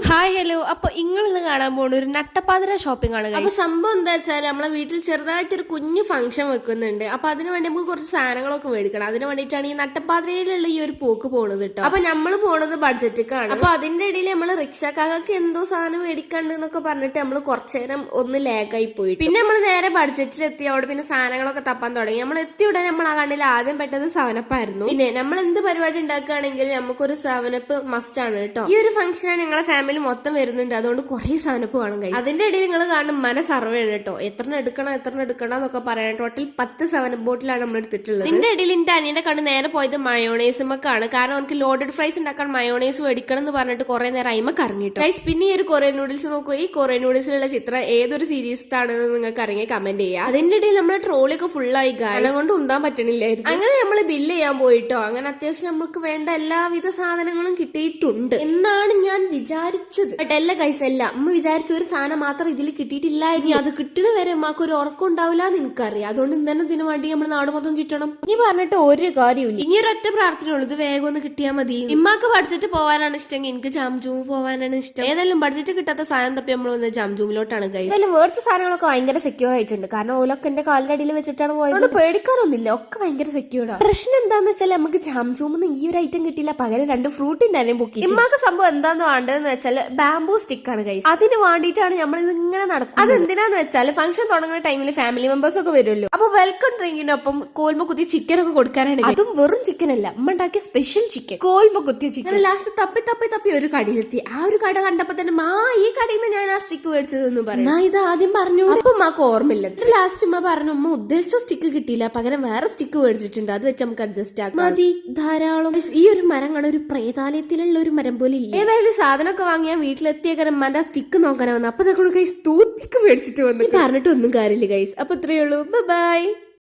Hi hello. അപ്പൊ ഇങ്ങളിന്ന് കാണാൻ പോകുന്ന ഒരു നട്ടപ്പാതിര ഷോപ്പിംഗ് ആണ്. അപ്പൊ സംഭവം എന്താ വെച്ചാൽ നമ്മളെ വീട്ടിൽ ചെറുതായിട്ടൊരു കുഞ്ഞു ഫംഗ്ഷൻ വെക്കുന്നുണ്ട്. അപ്പൊ അതിന് വേണ്ടി നമുക്ക് കുറച്ച് സാധനങ്ങളൊക്കെ മേടിക്കണം. അതിന് വേണ്ടിയിട്ടാണ് ഈ നട്ടപ്പാതിരയിലുള്ള ഈ ഒരു പോക്ക് പോണത് കേട്ടോ. അപ്പൊ നമ്മൾ പോണത് ബഡ്ജറ്റിക്കാണ്. അപ്പൊ അതിന്റെ ഇടയിൽ നമ്മള് റിക്ഷക്കാർക്ക് എന്തോ സാധനം മേടിക്കണ്ട് എന്നൊക്കെ പറഞ്ഞിട്ട് നമ്മൾ കുറച്ചു നേരം ഒന്ന് ലാഗായി പോയി. പിന്നെ നമ്മൾ നേരെ ബഡ്ജറ്റിൽ എത്തി. അവിടെ പിന്നെ സാധനങ്ങളൊക്കെ തപ്പാൻ തുടങ്ങി. നമ്മൾ എത്തിയ ഉടനെ നമ്മൾ ആ കണ്ണിൽ ആദ്യം പെട്ടത് സെവനപ്പായിരുന്നു. പിന്നെ നമ്മൾ എന്ത് പരിപാടി ഉണ്ടാക്കുകയാണെങ്കിലും നമുക്കൊരു സെവനപ്പ് മസ്റ്റ് ആണ് കേട്ടോ. ഈ ഒരു ഫംഗ്ഷനാണ് ഞങ്ങളെ ഫാമിലി മൊത്തം വരുന്നുണ്ട്. അതുകൊണ്ട് കുറെ സാധനപ്പ് കാണും കഴിയും. അതിന്റെ ഇടയിൽ നിങ്ങൾ കാണും മന സർവേ ആണ് കേട്ടോ. എത്ര എടുക്കണം എന്നൊക്കെ പറയാൻ ടോട്ടൽ 10 സെവനപ്പ് ബോട്ടിലാണ് നമ്മൾ എടുത്തിട്ടുള്ളത്. ഇതിന്റെ ഇടയിൽ എന്റെ അനിയന്റെ കണ്ണ് നേരെ പോയത് മയോണൈസുമൊക്കെയാണ്. കാരണം അവർക്ക് ലോഡഡ് ഫ്രൈസ് ഉണ്ടാക്കാൻ മയോണൈസ് മേടിക്കണം എന്ന് പറഞ്ഞിട്ട് കുറെ നേരം അയിമക്ക് ഇറങ്ങിട്ടോ. ഗൈസ്, പിന്നെ ഈ ഒരു കൊറിയൻ നൂഡിൽസ് നോക്കൂ. ഈ കൊറിയൻ നൂഡിൽസിലുള്ള ചിത്രം ഏതൊരു സീരീസ് ആണെന്ന് നിങ്ങൾക്ക് അറിയാൻ കമന്റ് ചെയ്യാം. അതിന്റെ ഇടയിൽ നമ്മുടെ ട്രോളിയൊക്കെ ഫുള്ളായി ഗാനം കൊണ്ട് ഉന്താൻ പറ്റണില്ലായിരുന്നു. അങ്ങനെ നമ്മൾ ബില്ല് ചെയ്യാൻ പോയിട്ടോ. അങ്ങനെ അത്യാവശ്യം നമുക്ക് വേണ്ട എല്ലാവിധ സാധനങ്ങളും കിട്ടിയിട്ടുണ്ട് എന്നാണ് ഞാൻ വിചാരിച്ചത്. ബട്ട് അല്ല ഗൈസ്, അല്ല. അമ്മ വിചാരിച്ച ഒരു സാധനം മാത്രം ഇതിൽ കിട്ടിയിട്ടില്ലായിരുന്നു. അത് കിട്ടണ വരെ അമ്മക്ക് ഒരു ഉറക്കം ഉണ്ടാവില്ല എന്ന് എനിക്കറിയാം. അതുകൊണ്ട് ഇന്നെ ഇതിനു വേണ്ടി നമ്മൾ നാട് മൊത്തം ചുറ്റണം. ഇനി പറഞ്ഞിട്ട് ഒരു കാര്യമില്ല. ഇനി ഒരൊറ്റ പ്രാർത്ഥനയുള്ളൂ, ഇത് വേഗം ഒന്ന് കിട്ടിയാൽ മതി. ഇമ്മാക്ക് ബഡ്ജറ്റ് പോകാനാണ് ഇഷ്ടമെങ്കിൽ എനിക്ക് ജാംജൂം പോകാനാണ് ഇഷ്ടം. ഏതായാലും ബഡ്ജറ്റ് കിട്ടാത്ത സാധനം തപ്പി നമ്മൾ വന്ന് ജാംജൂമിലോട്ടാണ് ഗൈസ്. ഏതായാലും മേടിച്ച സാധനങ്ങളൊക്കെ ഭയങ്കര സെക്യൂർ ആയിട്ടുണ്ട്. കാരണം ഓലൊക്കെ എന്റെ കാലിന്റെ അടിയിൽ വെച്ചിട്ടാണ് പോയത്. അതുകൊണ്ട് പേടിക്കാനൊന്നുമില്ല, ഒക്കെ ഭയങ്കര സെക്യൂർഡാണ്. പ്രശ്നം എന്താന്ന് വെച്ചാൽ നമുക്ക് ജാംജൂമെന്ന് ഈ ഒരു ഐറ്റം കിട്ടിയില്ല. പകരം 2 ഫ്രൂട്ടിന്റെ അനേം പൊക്കി. ഇമ്മാക്ക് സംഭവം എന്താന്ന് വേണ്ടതെന്ന് വെച്ചാൽ ബാംബൂ സ്റ്റിക്ക് ആണ് ഗൈസ്. അതിന് വേണ്ടിയിട്ടാണ് നമ്മൾ ഇത് ഇങ്ങനെ നടക്കും. അതെന്തിനാന്ന് വെച്ചാൽ ഫംഗ്ഷൻ തുടങ്ങുന്ന ടൈമിൽ ഫാമിലി മെമ്പേഴ്സ് ഒക്കെ വരുമല്ലോ. അപ്പൊ വെൽക്കം ഡ്രിങ്കിനൊപ്പം കോൽമ കുത്തിയ ചിക്കൻ ഒക്കെ കൊടുക്കാനാണ്. അതും വെറും ചിക്കൻ അല്ല, അമ്മ ഉണ്ടാക്കിയ സ്പെഷ്യൽ ചിക്കൻ, കോൽമ കുത്തിയ ചിക്കൻ. ലാസ്റ്റ് തപ്പി ഒരു കടയിലെത്തി. ആ ഒരു കട കണ്ടപ്പോ തന്നെ ഈ കടയിൽ നിന്ന് ഞാൻ ആ സ്റ്റിക്ക് മേടിച്ചതെന്ന് പറഞ്ഞു. ഇത് ആദ്യം പറഞ്ഞു. അപ്പൊ അമ്മക്ക് ഓർമ്മയില്ല. ലാസ്റ്റ് അമ്മ പറഞ്ഞു, അമ്മ ഉദ്ദേശിച്ച സ്റ്റിക്ക് കിട്ടിയില്ല, പകരം വേറെ സ്റ്റിക്ക് മേടിച്ചിട്ടുണ്ട്, അത് വെച്ച് നമുക്ക് അഡ്ജസ്റ്റ് ആക്കാം. മതി, ധാരാളം. ഈ ഒരു മരം കാണാൻ ഒരു പ്രേതാലയത്തിലുള്ള ഒരു മരം പോലെ ഇല്ല. ഏതായാലും സാധനമൊക്കെ വാങ്ങിയാൽ വീട്ടിലെത്തിയ അമ്മന്റെ സ്റ്റിക്ക് നോക്കാനാ വന്നു. അപ്പൊ ഗൈസ് തൂത്തിക്ക് മേടിച്ചിട്ട് വന്നു. പറഞ്ഞിട്ട് ഒന്നും കാര്യമില്ല ഗൈസ്. അപ്പൊ ഇത്രയേ ഉള്ളൂ. ബൈ.